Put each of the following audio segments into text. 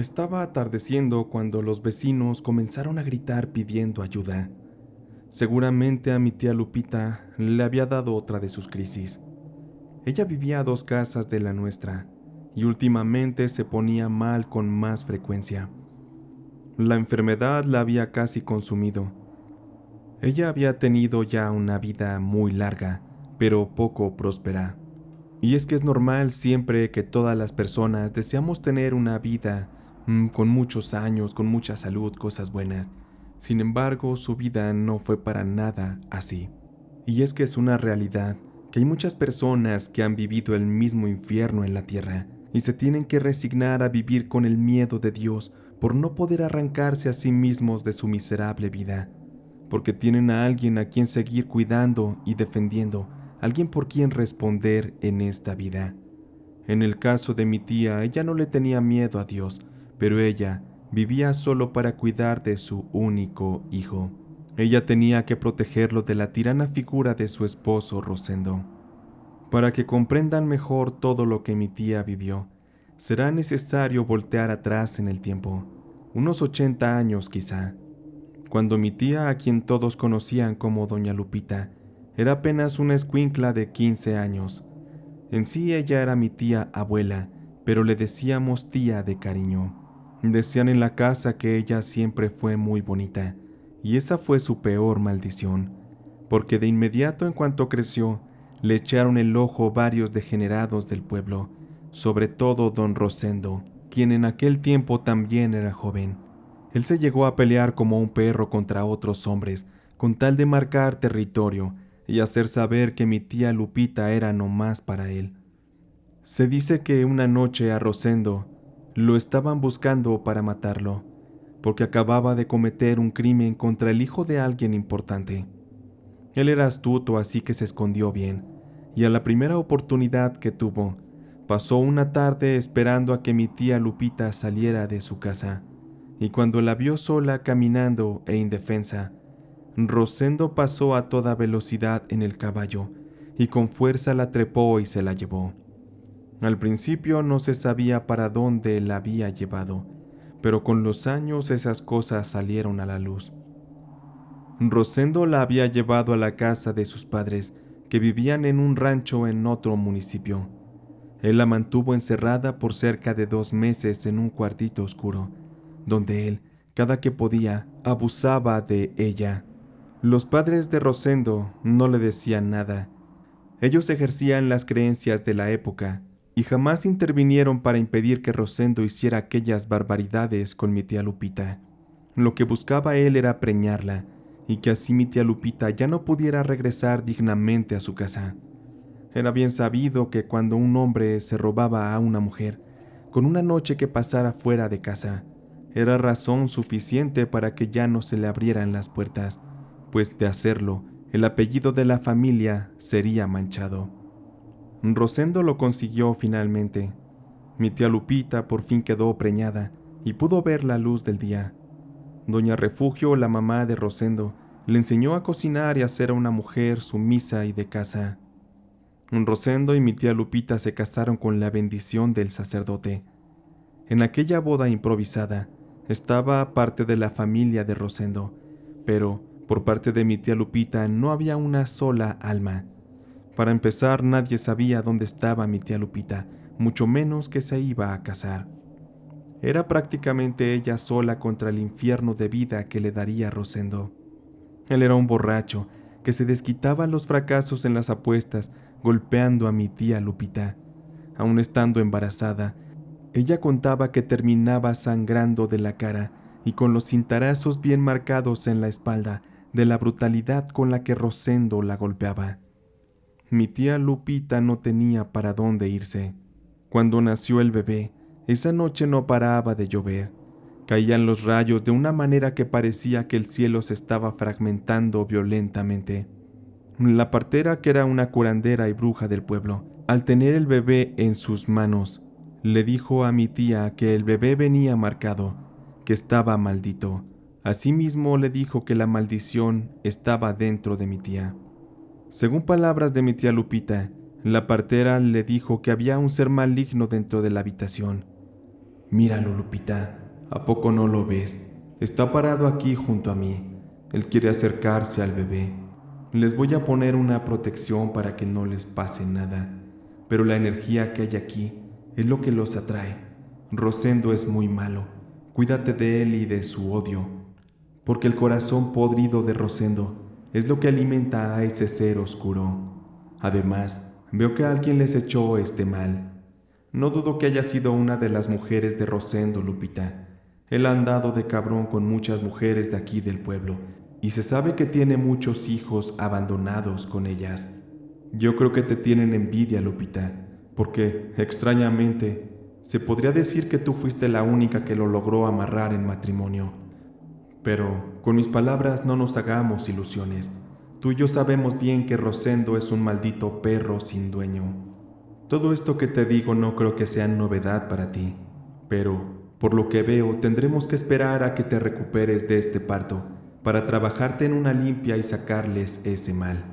Estaba atardeciendo cuando los vecinos comenzaron a gritar pidiendo ayuda. Seguramente a mi tía Lupita le había dado otra de sus crisis. Ella vivía a 2 casas de la nuestra y últimamente se ponía mal con más frecuencia. La enfermedad la había casi consumido. Ella había tenido ya una vida muy larga, pero poco próspera. Y es que es normal siempre que todas las personas deseamos tener una vida con muchos años, con mucha salud, cosas buenas. Sin embargo, su vida no fue para nada así. Y es que es una realidad que hay muchas personas que han vivido el mismo infierno en la tierra y se tienen que resignar a vivir con el miedo de Dios por no poder arrancarse a sí mismos de su miserable vida, porque tienen a alguien a quien seguir cuidando y defendiendo, alguien por quien responder en esta vida. En el caso de mi tía, ella no le tenía miedo a Dios, pero ella vivía solo para cuidar de su único hijo. Ella tenía que protegerlo de la tirana figura de su esposo Rosendo. Para que comprendan mejor todo lo que mi tía vivió, será necesario voltear atrás en el tiempo, unos 80 años quizá, cuando mi tía, a quien todos conocían como Doña Lupita, era apenas una escuincla de 15 años. En sí ella era mi tía abuela, pero le decíamos tía de cariño. Decían en la casa que ella siempre fue muy bonita, y esa fue su peor maldición, porque de inmediato en cuanto creció, le echaron el ojo varios degenerados del pueblo, sobre todo don Rosendo, quien en aquel tiempo también era joven. Él se llegó a pelear como un perro contra otros hombres, con tal de marcar territorio y hacer saber que mi tía Lupita era no más para él. Se dice que una noche a Rosendo lo estaban buscando para matarlo, porque acababa de cometer un crimen contra el hijo de alguien importante. Él era astuto, así que se escondió bien, y a la primera oportunidad que tuvo, pasó una tarde esperando a que mi tía Lupita saliera de su casa, y cuando la vio sola caminando e indefensa, Rosendo pasó a toda velocidad en el caballo, y con fuerza la trepó y se la llevó. Al principio no se sabía para dónde la había llevado, pero con los años esas cosas salieron a la luz. Rosendo la había llevado a la casa de sus padres, que vivían en un rancho en otro municipio. Él la mantuvo encerrada por cerca de 2 meses en un cuartito oscuro, donde él, cada que podía, abusaba de ella. Los padres de Rosendo no le decían nada. Ellos ejercían las creencias de la época y jamás intervinieron para impedir que Rosendo hiciera aquellas barbaridades con mi tía Lupita. Lo que buscaba él era preñarla, y que así mi tía Lupita ya no pudiera regresar dignamente a su casa. Era bien sabido que cuando un hombre se robaba a una mujer, con una noche que pasara fuera de casa, era razón suficiente para que ya no se le abrieran las puertas, pues de hacerlo, el apellido de la familia sería manchado. Rosendo lo consiguió finalmente. Mi tía Lupita por fin quedó preñada y pudo ver la luz del día. Doña Refugio, la mamá de Rosendo, le enseñó a cocinar y a ser una mujer sumisa y de casa. Rosendo y mi tía Lupita se casaron con la bendición del sacerdote. En aquella boda improvisada estaba parte de la familia de Rosendo, pero por parte de mi tía Lupita no había una sola alma. Para empezar, nadie sabía dónde estaba mi tía Lupita, mucho menos que se iba a casar. Era prácticamente ella sola contra el infierno de vida que le daría Rosendo. Él era un borracho que se desquitaba los fracasos en las apuestas golpeando a mi tía Lupita. Aun estando embarazada, ella contaba que terminaba sangrando de la cara y con los cintarazos bien marcados en la espalda de la brutalidad con la que Rosendo la golpeaba. Mi tía Lupita no tenía para dónde irse. Cuando nació el bebé, esa noche no paraba de llover. Caían los rayos de una manera que parecía que el cielo se estaba fragmentando violentamente. La partera, que era una curandera y bruja del pueblo, al tener el bebé en sus manos, le dijo a mi tía que el bebé venía marcado, que estaba maldito. Asimismo le dijo que la maldición estaba dentro de mi tía. Según palabras de mi tía Lupita, la partera le dijo que había un ser maligno dentro de la habitación. Míralo, Lupita, ¿a poco no lo ves? Está parado aquí junto a mí. Él quiere acercarse al bebé. Les voy a poner una protección para que no les pase nada, pero la energía que hay aquí es lo que los atrae. Rosendo es muy malo. Cuídate de él y de su odio, porque el corazón podrido de Rosendo es lo que alimenta a ese ser oscuro. Además, veo que alguien les echó este mal. No dudo que haya sido una de las mujeres de Rosendo, Lupita. Él ha andado de cabrón con muchas mujeres de aquí del pueblo, y se sabe que tiene muchos hijos abandonados con ellas. Yo creo que te tienen envidia, Lupita, porque, extrañamente, se podría decir que tú fuiste la única que lo logró amarrar en matrimonio. Pero, con mis palabras no nos hagamos ilusiones. Tú y yo sabemos bien que Rosendo es un maldito perro sin dueño. Todo esto que te digo no creo que sea novedad para ti, pero, por lo que veo, tendremos que esperar a que te recuperes de este parto para trabajarte en una limpia y sacarles ese mal.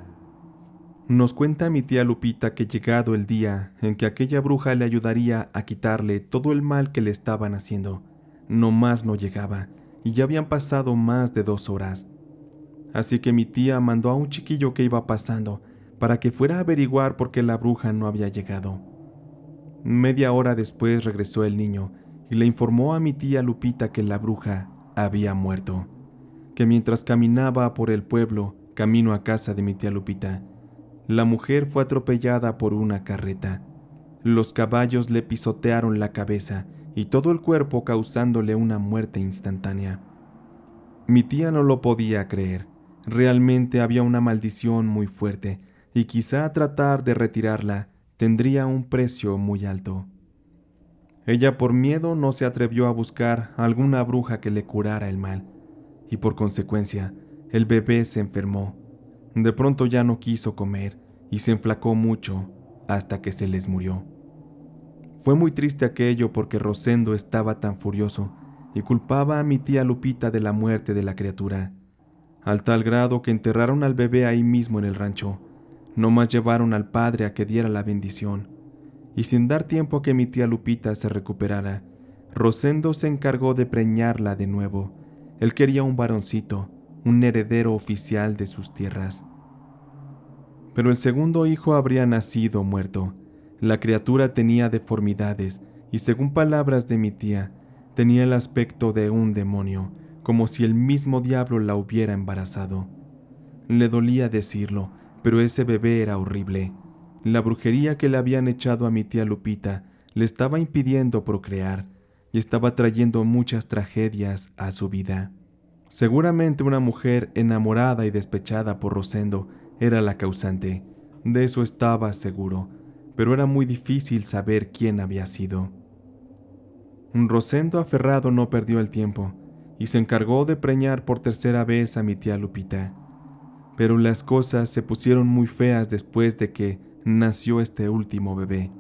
Nos cuenta mi tía Lupita que llegado el día en que aquella bruja le ayudaría a quitarle todo el mal que le estaban haciendo, no más no llegaba, y ya habían pasado más de 2 horas. Así que mi tía mandó a un chiquillo que iba pasando para que fuera a averiguar por qué la bruja no había llegado. Media hora después regresó el niño y le informó a mi tía Lupita que la bruja había muerto, que mientras caminaba por el pueblo, camino a casa de mi tía Lupita, la mujer fue atropellada por una carreta. Los caballos le pisotearon la cabeza y todo el cuerpo causándole una muerte instantánea. Mi tía no lo podía creer. Realmente había una maldición muy fuerte y quizá tratar de retirarla tendría un precio muy alto. Ella por miedo no se atrevió a buscar a alguna bruja que le curara el mal y por consecuencia el bebé se enfermó. De pronto ya no quiso comer y se enflacó mucho hasta que se les murió. Fue muy triste aquello porque Rosendo estaba tan furioso y culpaba a mi tía Lupita de la muerte de la criatura, al tal grado que enterraron al bebé ahí mismo en el rancho. No más llevaron al padre a que diera la bendición, y sin dar tiempo a que mi tía Lupita se recuperara, Rosendo se encargó de preñarla de nuevo. Él quería un varoncito, un heredero oficial de sus tierras. Pero el segundo hijo habría nacido muerto. La criatura tenía deformidades y, según palabras de mi tía, tenía el aspecto de un demonio, como si el mismo diablo la hubiera embarazado. Le dolía decirlo, pero ese bebé era horrible. La brujería que le habían echado a mi tía Lupita le estaba impidiendo procrear y estaba trayendo muchas tragedias a su vida. Seguramente una mujer enamorada y despechada por Rosendo era la causante, de eso estaba seguro, pero era muy difícil saber quién había sido. Rosendo aferrado no perdió el tiempo y se encargó de preñar por tercera vez a mi tía Lupita. Pero las cosas se pusieron muy feas después de que nació este último bebé.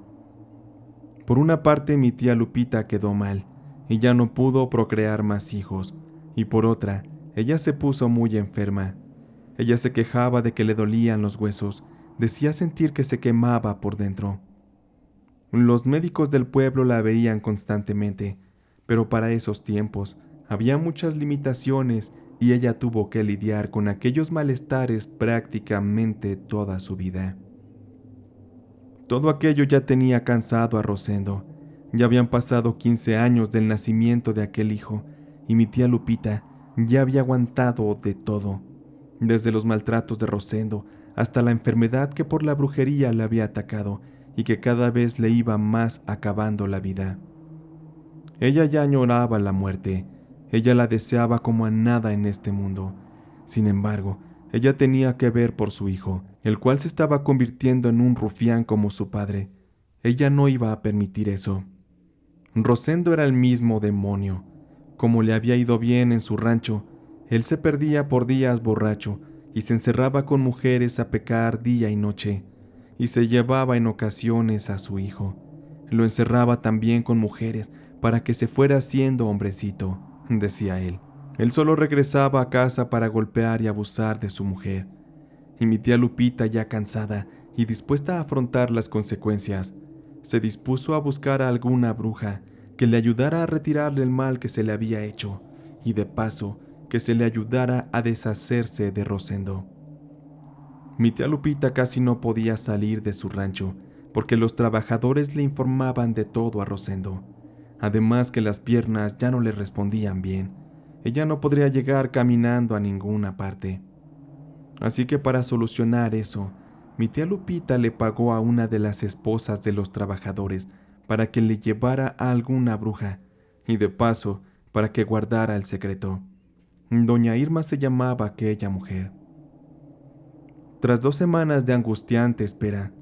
Por una parte, mi tía Lupita quedó mal y ya no pudo procrear más hijos, y por otra, ella se puso muy enferma. Ella se quejaba de que le dolían los huesos, decía sentir que se quemaba por dentro. Los médicos del pueblo la veían constantemente, pero para esos tiempos había muchas limitaciones y ella tuvo que lidiar con aquellos malestares prácticamente toda su vida. Todo aquello ya tenía cansado a Rosendo. Ya habían pasado 15 años del nacimiento de aquel hijo y mi tía Lupita ya había aguantado de todo, desde los maltratos de Rosendo hasta la enfermedad que por la brujería le había atacado y que cada vez le iba más acabando la vida. Ella ya añoraba la muerte, ella la deseaba como a nada en este mundo. Sin embargo, ella tenía que ver por su hijo, el cual se estaba convirtiendo en un rufián como su padre. Ella no iba a permitir eso. Rosendo era el mismo demonio. Como le había ido bien en su rancho, él se perdía por días borracho y se encerraba con mujeres a pecar día y noche, y se llevaba en ocasiones a su hijo. Lo encerraba también con mujeres para que se fuera haciendo hombrecito, decía él. Él solo regresaba a casa para golpear y abusar de su mujer. Y mi tía Lupita, ya cansada y dispuesta a afrontar las consecuencias, se dispuso a buscar a alguna bruja que le ayudara a retirarle el mal que se le había hecho y de paso que se le ayudara a deshacerse de Rosendo. Mi tía Lupita casi no podía salir de su rancho porque los trabajadores le informaban de todo a Rosendo. Además que las piernas ya no le respondían bien. Ella no podría llegar caminando a ninguna parte. Así que para solucionar eso, mi tía Lupita le pagó a una de las esposas de los trabajadores para que le llevara a alguna bruja y de paso para que guardara el secreto. Doña Irma se llamaba aquella mujer. Tras 2 semanas de angustiante espera,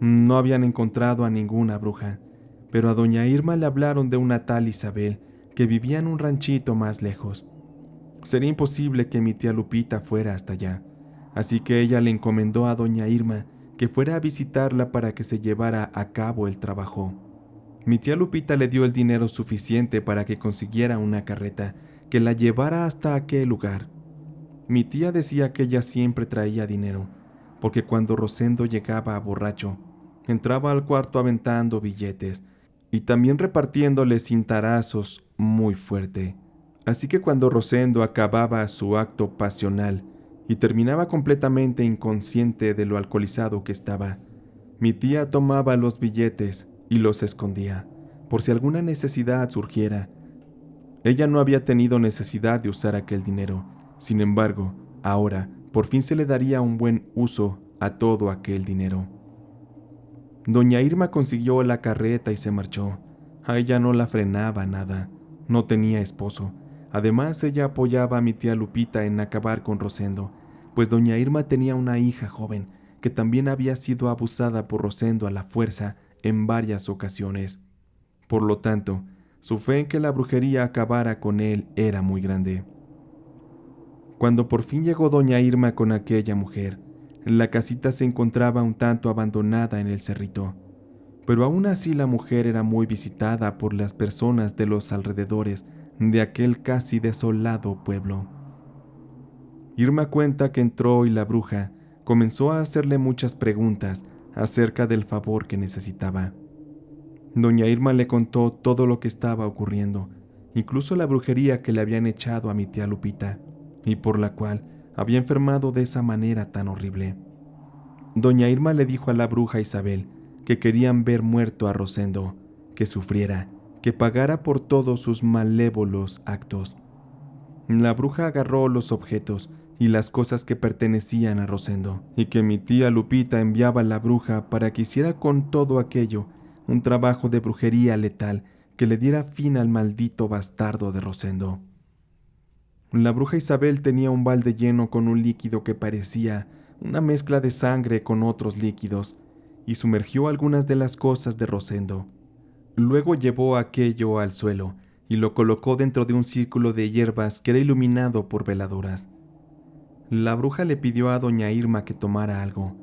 no habían encontrado a ninguna bruja, pero a doña Irma le hablaron de una tal Isabel que vivía en un ranchito más lejos. Sería imposible que mi tía Lupita fuera hasta allá, así que ella le encomendó a doña Irma que fuera a visitarla para que se llevara a cabo el trabajo. Mi tía Lupita le dio el dinero suficiente para que consiguiera una carreta que la llevara hasta aquel lugar. Mi tía decía que ella siempre traía dinero, porque cuando Rosendo llegaba borracho, entraba al cuarto aventando billetes y también repartiéndole cintarazos muy fuerte. Así que cuando Rosendo acababa su acto pasional y terminaba completamente inconsciente de lo alcoholizado que estaba, mi tía tomaba los billetes y los escondía, por si alguna necesidad surgiera. Ella no había tenido necesidad de usar aquel dinero. Sin embargo, ahora, por fin se le daría un buen uso a todo aquel dinero. Doña Irma consiguió la carreta y se marchó. A ella no la frenaba nada. No tenía esposo. Además, ella apoyaba a mi tía Lupita en acabar con Rosendo, pues doña Irma tenía una hija joven que también había sido abusada por Rosendo a la fuerza en varias ocasiones. Por lo tanto, su fe en que la brujería acabara con él era muy grande. Cuando por fin llegó doña Irma con aquella mujer, la casita se encontraba un tanto abandonada en el cerrito, pero aún así la mujer era muy visitada por las personas de los alrededores de aquel casi desolado pueblo. Irma cuenta que entró y la bruja comenzó a hacerle muchas preguntas acerca del favor que necesitaba. Doña Irma le contó todo lo que estaba ocurriendo, incluso la brujería que le habían echado a mi tía Lupita, y por la cual había enfermado de esa manera tan horrible. Doña Irma le dijo a la bruja Isabel que querían ver muerto a Rosendo, que sufriera, que pagara por todos sus malévolos actos. La bruja agarró los objetos y las cosas que pertenecían a Rosendo, y que mi tía Lupita enviaba a la bruja para que hiciera con todo aquello un trabajo de brujería letal que le diera fin al maldito bastardo de Rosendo. La bruja Isabel tenía un balde lleno con un líquido que parecía una mezcla de sangre con otros líquidos, y sumergió algunas de las cosas de Rosendo. Luego llevó aquello al suelo y lo colocó dentro de un círculo de hierbas que era iluminado por veladoras. La bruja le pidió a doña Irma que tomara algo,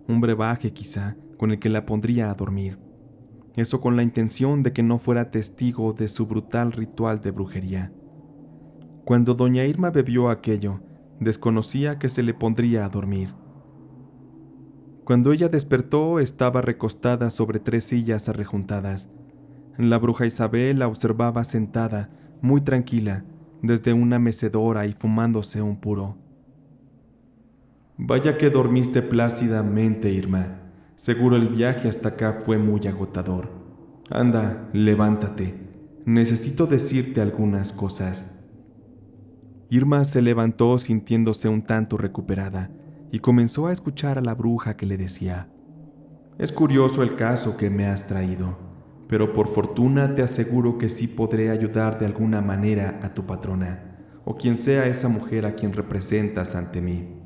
un brebaje quizá, con el que la pondría a dormir. Eso con la intención de que no fuera testigo de su brutal ritual de brujería. Cuando doña Irma bebió aquello, desconocía que se le pondría a dormir. Cuando ella despertó, estaba recostada sobre 3 sillas arrejuntadas. La bruja Isabel la observaba sentada, muy tranquila, desde una mecedora y fumándose un puro. «Vaya que dormiste plácidamente, Irma. Seguro el viaje hasta acá fue muy agotador. Anda, levántate. Necesito decirte algunas cosas». Irma se levantó sintiéndose un tanto recuperada y comenzó a escuchar a la bruja que le decía: «Es curioso el caso que me has traído, pero por fortuna te aseguro que sí podré ayudar de alguna manera a tu patrona, o quien sea esa mujer a quien representas ante mí.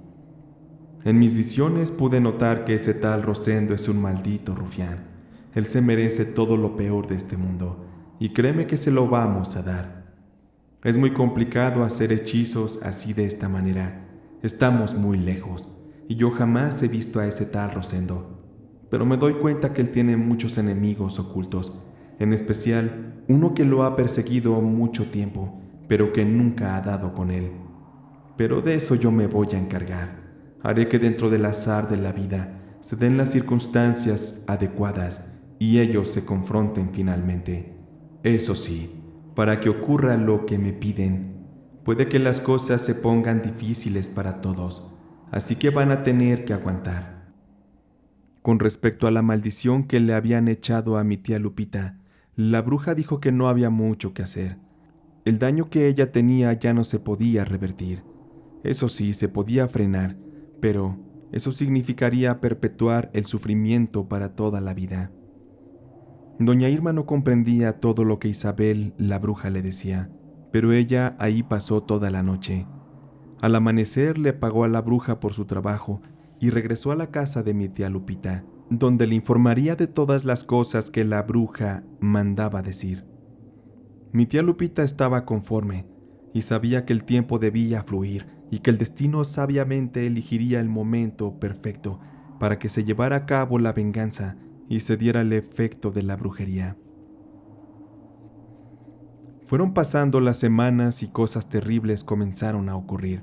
En mis visiones pude notar que ese tal Rosendo es un maldito rufián. Él se merece todo lo peor de este mundo, y créeme que se lo vamos a dar. Es muy complicado hacer hechizos así de esta manera. Estamos muy lejos, y yo jamás he visto a ese tal Rosendo. Pero me doy cuenta que él tiene muchos enemigos ocultos, en especial uno que lo ha perseguido mucho tiempo, pero que nunca ha dado con él. Pero de eso yo me voy a encargar. Haré que dentro del azar de la vida se den las circunstancias adecuadas y ellos se confronten finalmente. Eso sí, para que ocurra lo que me piden, puede que las cosas se pongan difíciles para todos, así que van a tener que aguantar. Con respecto a la maldición que le habían echado a mi tía Lupita, la bruja dijo que no había mucho que hacer. El daño que ella tenía ya no se podía revertir. Eso sí, se podía frenar, pero eso significaría perpetuar el sufrimiento para toda la vida. Doña Irma no comprendía todo lo que Isabel, la bruja, le decía, pero ella ahí pasó toda la noche. Al amanecer le pagó a la bruja por su trabajo y regresó a la casa de mi tía Lupita, donde le informaría de todas las cosas que la bruja mandaba decir. Mi tía Lupita estaba conforme y sabía que el tiempo debía fluir y que el destino sabiamente elegiría el momento perfecto para que se llevara a cabo la venganza y se diera el efecto de la brujería. Fueron pasando las semanas y cosas terribles comenzaron a ocurrir.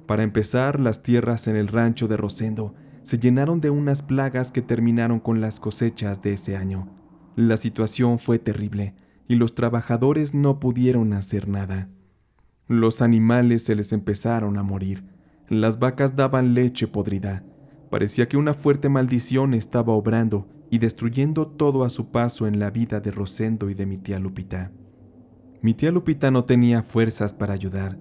Para empezar, las tierras en el rancho de Rosendo se llenaron de unas plagas que terminaron con las cosechas de ese año. La situación fue terrible y los trabajadores no pudieron hacer nada. Los animales se les empezaron a morir. Las vacas daban leche podrida. Parecía que una fuerte maldición estaba obrando y destruyendo todo a su paso en la vida de Rosendo y de mi tía Lupita. Mi tía Lupita no tenía fuerzas para ayudar.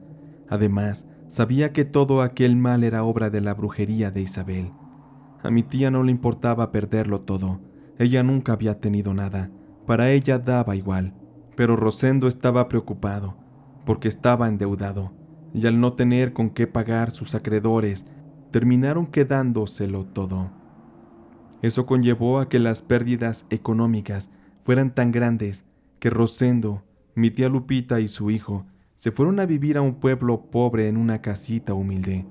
Además, sabía que todo aquel mal era obra de la brujería de Isabel. A mi tía no le importaba perderlo todo. Ella nunca había tenido nada. Para ella daba igual. Pero Rosendo estaba preocupado, porque estaba endeudado, y al no tener con qué pagar sus acreedores, terminaron quedándoselo todo. Eso conllevó a que las pérdidas económicas fueran tan grandes que Rosendo, mi tía Lupita y su hijo se fueron a vivir a un pueblo pobre en una casita humilde.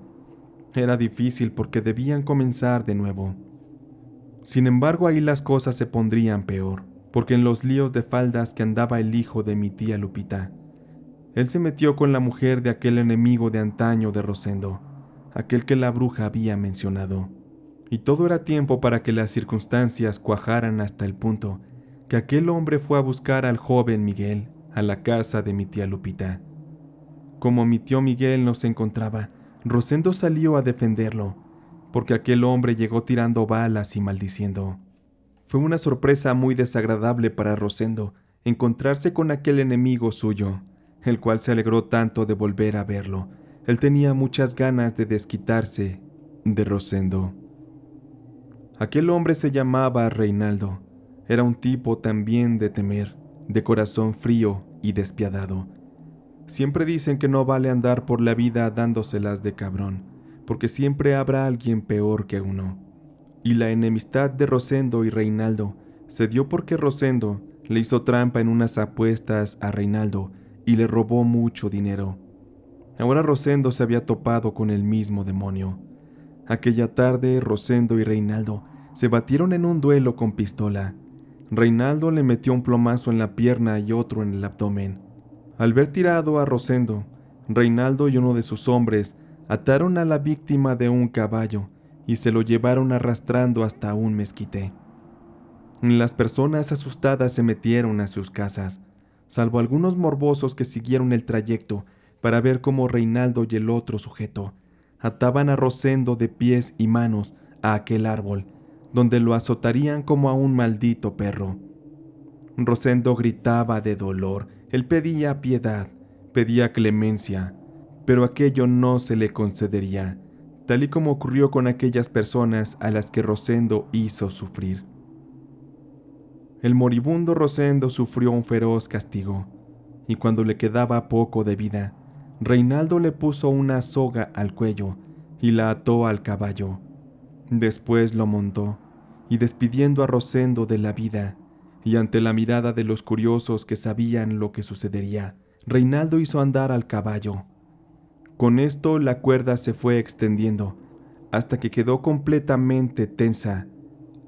Era difícil porque debían comenzar de nuevo. Sin embargo, ahí las cosas se pondrían peor, porque en los líos de faldas que andaba el hijo de mi tía Lupita, él se metió con la mujer de aquel enemigo de antaño de Rosendo, aquel que la bruja había mencionado. Y todo era tiempo para que las circunstancias cuajaran hasta el punto que aquel hombre fue a buscar al joven Miguel a la casa de mi tía Lupita. Como mi tío Miguel no se encontraba, Rosendo salió a defenderlo, porque aquel hombre llegó tirando balas y maldiciendo. Fue una sorpresa muy desagradable para Rosendo encontrarse con aquel enemigo suyo, el cual se alegró tanto de volver a verlo. Él tenía muchas ganas de desquitarse de Rosendo. Aquel hombre se llamaba Reinaldo. Era un tipo también de temer, de corazón frío y despiadado. Siempre dicen que no vale andar por la vida dándoselas de cabrón, porque siempre habrá alguien peor que uno. Y la enemistad de Rosendo y Reinaldo se dio porque Rosendo le hizo trampa en unas apuestas a Reinaldo y le robó mucho dinero. Ahora Rosendo se había topado con el mismo demonio. Aquella tarde Rosendo y Reinaldo se batieron en un duelo con pistola. Reinaldo le metió un plomazo en la pierna y otro en el abdomen. Al ver tirado a Rosendo, Reinaldo y uno de sus hombres ataron a la víctima de un caballo y se lo llevaron arrastrando hasta un mezquite. Las personas asustadas se metieron a sus casas, salvo algunos morbosos que siguieron el trayecto para ver cómo Reinaldo y el otro sujeto ataban a Rosendo de pies y manos a aquel árbol, donde lo azotarían como a un maldito perro. Rosendo gritaba de dolor, él pedía piedad, pedía clemencia, pero aquello no se le concedería, tal y como ocurrió con aquellas personas a las que Rosendo hizo sufrir. El moribundo Rosendo sufrió un feroz castigo, y cuando le quedaba poco de vida, Reinaldo le puso una soga al cuello y la ató al caballo. Después lo montó, y despidiendo a Rosendo de la vida, y ante la mirada de los curiosos que sabían lo que sucedería, Reinaldo hizo andar al caballo. Con esto la cuerda se fue extendiendo, hasta que quedó completamente tensa.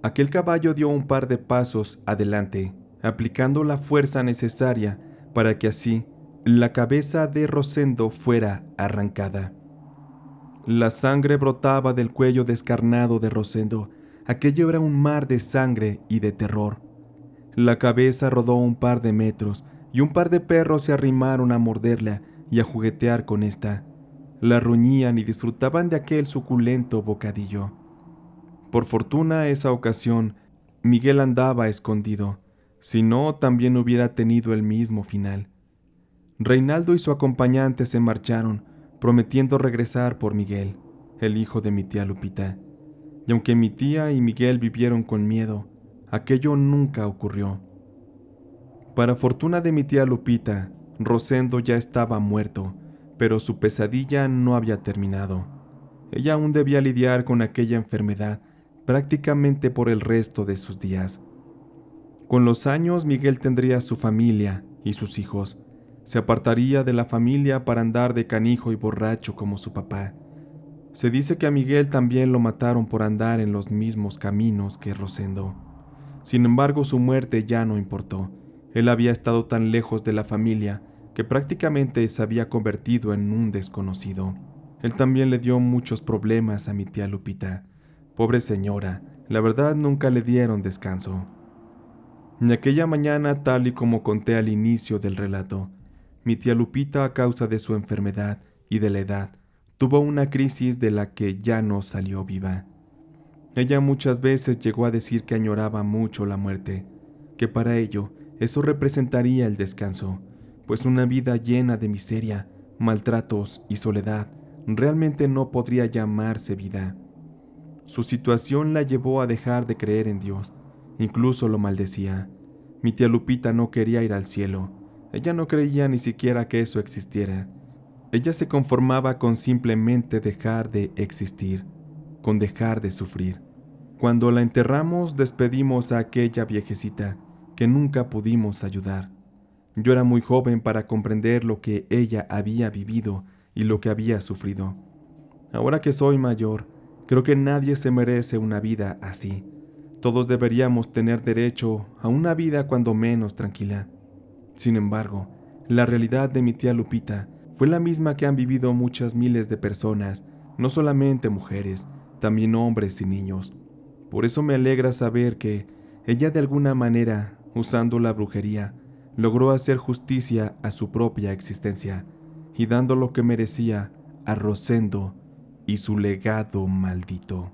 Aquel caballo dio un par de pasos adelante, aplicando la fuerza necesaria para que así la cabeza de Rosendo fuera arrancada. La sangre brotaba del cuello descarnado de Rosendo. Aquello era un mar de sangre y de terror. La cabeza rodó un par de metros y un par de perros se arrimaron a morderla y a juguetear con esta. La ruñían y disfrutaban de aquel suculento bocadillo. Por fortuna, esa ocasión, Miguel andaba escondido, si no, también hubiera tenido el mismo final. Reinaldo y su acompañante se marcharon, prometiendo regresar por Miguel, el hijo de mi tía Lupita. Y aunque mi tía y Miguel vivieron con miedo, aquello nunca ocurrió. Para fortuna de mi tía Lupita, Rosendo ya estaba muerto, pero su pesadilla no había terminado. Ella aún debía lidiar con aquella enfermedad prácticamente por el resto de sus días. Con los años, Miguel tendría su familia y sus hijos. Se apartaría de la familia para andar de canijo y borracho como su papá. Se dice que a Miguel también lo mataron por andar en los mismos caminos que Rosendo. Sin embargo, su muerte ya no importó. Él había estado tan lejos de la familia que prácticamente se había convertido en un desconocido. Él también le dio muchos problemas a mi tía Lupita. Pobre señora, la verdad nunca le dieron descanso. En aquella mañana, tal y como conté al inicio del relato, mi tía Lupita, a causa de su enfermedad y de la edad, tuvo una crisis de la que ya no salió viva. Ella muchas veces llegó a decir que añoraba mucho la muerte, que para ello eso representaría el descanso, pues una vida llena de miseria, maltratos y soledad realmente no podría llamarse vida. Su situación la llevó a dejar de creer en Dios, incluso lo maldecía. Mi tía Lupita no quería ir al cielo, ella no creía ni siquiera que eso existiera. Ella se conformaba con simplemente dejar de existir, con dejar de sufrir. Cuando la enterramos, despedimos a aquella viejecita que nunca pudimos ayudar. Yo era muy joven para comprender lo que ella había vivido y lo que había sufrido. Ahora que soy mayor, creo que nadie se merece una vida así. Todos deberíamos tener derecho a una vida cuando menos tranquila. Sin embargo, la realidad de mi tía Lupita fue la misma que han vivido muchas miles de personas, no solamente mujeres, también hombres y niños. Por eso me alegra saber que ella de alguna manera, usando la brujería, logró hacer justicia a su propia existencia y dando lo que merecía a Rosendo y su legado maldito.